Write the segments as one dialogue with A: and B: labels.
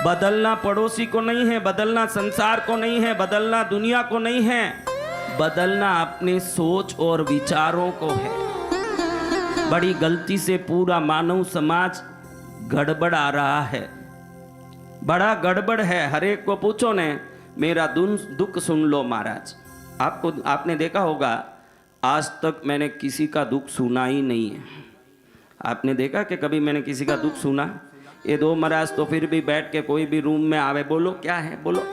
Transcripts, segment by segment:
A: बदलना पड़ोसी को नहीं है, बदलना संसार को नहीं है, बदलना दुनिया को नहीं है, बदलना अपने सोच और विचारों को है। बड़ी गलती से पूरा मानव समाज गड़बड़ आ रहा है, बड़ा गड़बड़ है। हर एक को पूछो ने, मेरा दुख सुन लो महाराज। आपने देखा होगा, आज तक मैंने किसी का दुख सुना ही नहीं है। आपने देखा कि कभी मैंने किसी का दुख सुना? ये दो महाराज तो फिर भी बैठ के कोई भी रूम में आवे, बोलो क्या है, बोलो,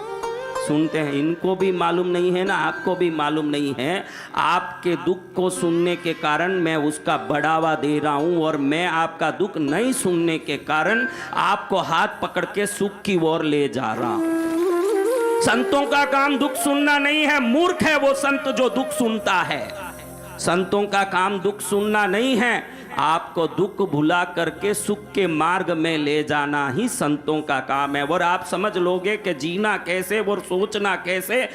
A: सुनते हैं। इनको भी मालूम नहीं है ना, आपको भी मालूम नहीं है। आपके दुख को सुनने के कारण मैं उसका बढ़ावा दे रहा हूं, और मैं आपका दुख नहीं सुनने के कारण आपको हाथ पकड़ के सुख की ओर ले जा रहा हूं। संतों का काम दुख सुनना नहीं है। मूर्ख है वो संत जो दुख सुनता है। संतों का काम दुख सुनना नहीं है, आपको दुख भुला करके सुख के मार्ग में ले जाना ही संतों का काम है। और आप समझ लोगे कि जीना कैसे और सोचना कैसे,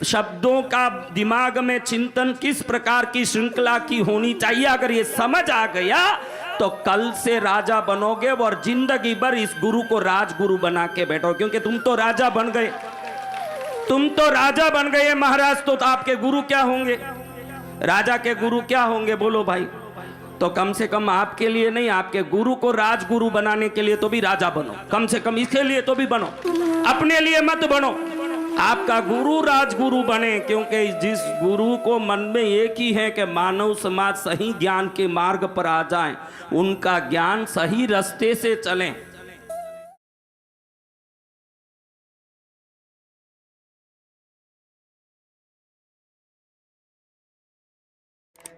A: शब्दों का दिमाग में चिंतन किस प्रकार की श्रृंखला की होनी चाहिए, अगर ये समझ आ गया तो कल से राजा बनोगे और जिंदगी भर इस गुरु को राजगुरु बना के बैठो। क्योंकि तुम तो राजा बन गए, तुम तो राजा बन गए महाराज, तो आपके गुरु क्या होंगे? राजा के गुरु क्या होंगे बोलो भाई? तो कम से कम आपके लिए नहीं, आपके गुरु को राजगुरु बनाने के लिए तो भी राजा बनो, कम से कम इसके लिए तो भी बनो, अपने लिए मत बनो। आपका गुरु राजगुरु बने, क्योंकि जिस गुरु को मन में एक ही है कि मानव समाज सही ज्ञान के मार्ग पर आ जाए, उनका ज्ञान सही रास्ते से चले।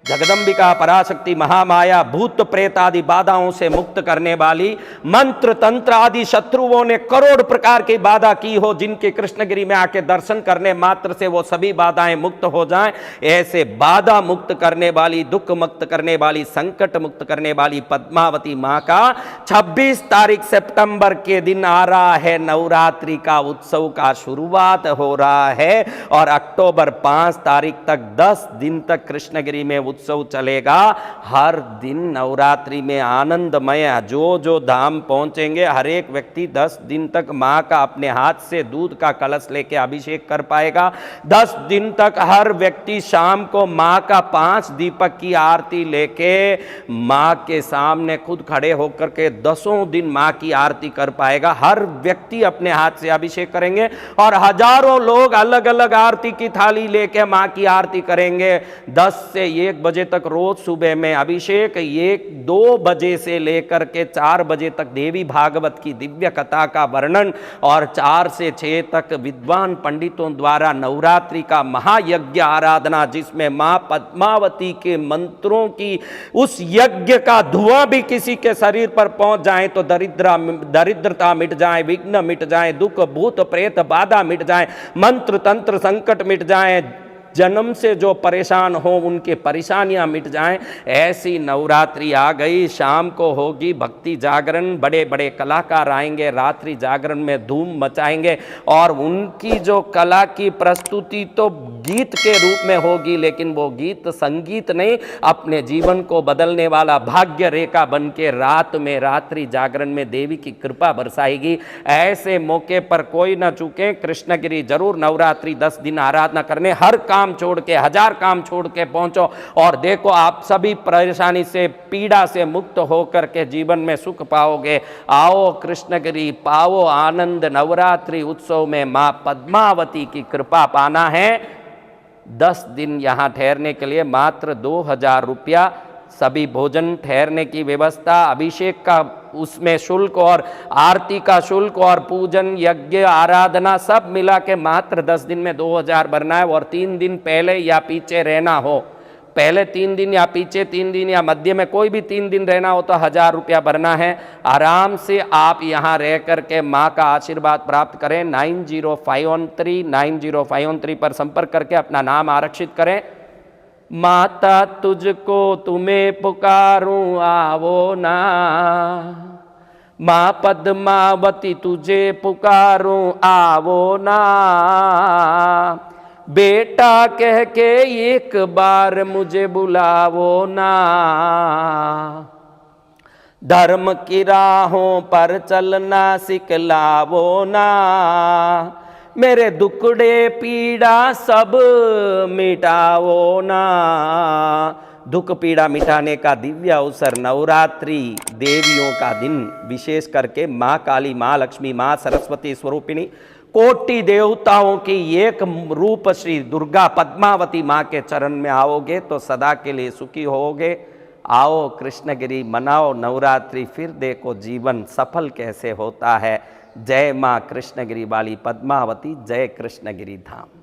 B: जगदम्बिका पराशक्ति महामाया भूत प्रेत आदि बाधाओं से मुक्त करने वाली, मंत्र तंत्र आदि शत्रुओं ने करोड़ प्रकार की बाधा की हो, जिनके कृष्णगिरी में आके दर्शन करने मात्र से वो सभी बाधाएं मुक्त हो जाएं, ऐसे बाधा मुक्त करने वाली, दुख मुक्त करने वाली, संकट मुक्त करने वाली पद्मावती मां का 26 तारीख सितंबर के दिन आ रहा है नवरात्रि का उत्सव का शुरुआत हो रहा है। और अक्टूबर 5 तारीख तक 10 दिन तक कृष्णगिरी में उत्सव चलेगा। हर दिन नवरात्रि में आनंदमय, जो जो धाम पहुंचेंगे हर एक व्यक्ति 10 दिन तक मां का अपने हाथ से दूध का कलश लेके अभिषेक कर पाएगा। 10 दिन तक हर व्यक्ति शाम को मां का 5 दीपक की आरती लेके मां के सामने खुद खड़े होकर के 10 दिन मां की आरती कर पाएगा। हर व्यक्ति अपने हाथ से अभिषेक करेंगे और हजारों लोग अलग अलग आरती की थाली लेके मां की आरती करेंगे। 10 से 1 बजे तक रोज सुबह में अभिषेक, 1-2 बजे से लेकर के 4 बजे तक देवी भागवत की दिव्य कथा का वर्णन, और 4 से 6 तक विद्वान पंडितों द्वारा नवरात्रि का महायज्ञ आराधना, जिसमें मां पद्मावती के मंत्रों की उस यज्ञ का धुआं भी किसी के शरीर पर पहुंच जाए तो दरिद्रता मिट जाए, विघ्न मिट जाए, दुख भूत प्रेत बाधा मिट जाए, मंत्र तंत्र संकट मिट जाए, जन्म से जो परेशान हो उनके परेशानियां मिट जाएं। ऐसी नवरात्रि आ गई। शाम को होगी भक्ति जागरण, बड़े बड़े कलाकार आएंगे, रात्रि जागरण में धूम मचाएंगे, और उनकी जो कला की प्रस्तुति तो गीत के रूप में होगी, लेकिन वो गीत संगीत नहीं, अपने जीवन को बदलने वाला भाग्य रेखा बन के रात में रात्रि जागरण में देवी की कृपा बरसाएगी। ऐसे मौके पर कोई ना चूके, कृष्णगिरी जरूर नवरात्रि 10 दिन आराधना करने, हर काम छोड़ के, 1000 काम छोड़ के पहुंचो, और देखो आप सभी परेशानी से, पीड़ा से मुक्त होकर के जीवन में सुख पाओगे। आओ कृष्णगिरी, पाओ आनंद। नवरात्रि उत्सव में मां पद्मावती की कृपा पाना है। 10 दिन यहां ठहरने के लिए मात्र 2000 रुपया, सभी भोजन ठहरने की व्यवस्था, अभिषेक का उसमें शुल्क और आरती का शुल्क और पूजन यज्ञ आराधना सब मिला के मात्र 10 दिन में 2000 भरना है। और 3 दिन पहले या पीछे रहना हो, पहले 3 दिन या पीछे 3 दिन या मध्य में कोई भी 3 दिन रहना हो तो 1000 रुपया भरना है। आराम से आप यहाँ रह करके माँ का आशीर्वाद प्राप्त करें। 9051390513 पर संपर्क करके अपना नाम आरक्षित करें। माता तुझको तुम्हें पुकारूं आवो ना, माँ पद्मावती तुझे पुकारूं आवो ना, बेटा कह के एक बार मुझे बुलावो ना, धर्म की राहों पर चलना सिखलावो ना, मेरे दुखड़े पीड़ा सब मिटाओ ना। दुख पीड़ा मिटाने का दिव्य अवसर नवरात्रि देवियों का दिन, विशेष करके माँ काली, माँ लक्ष्मी, माँ सरस्वती स्वरूपिणी, कोटि देवताओं की एक रूप श्री दुर्गा पद्मावती माँ के चरण में आओगे तो सदा के लिए सुखी होगे। आओ कृष्णगिरी मनाओ नवरात्रि, फिर देखो जीवन सफल कैसे होता है। जय माँ कृष्णगिरी वाली पद्मावती, जय कृष्णगिरी धाम।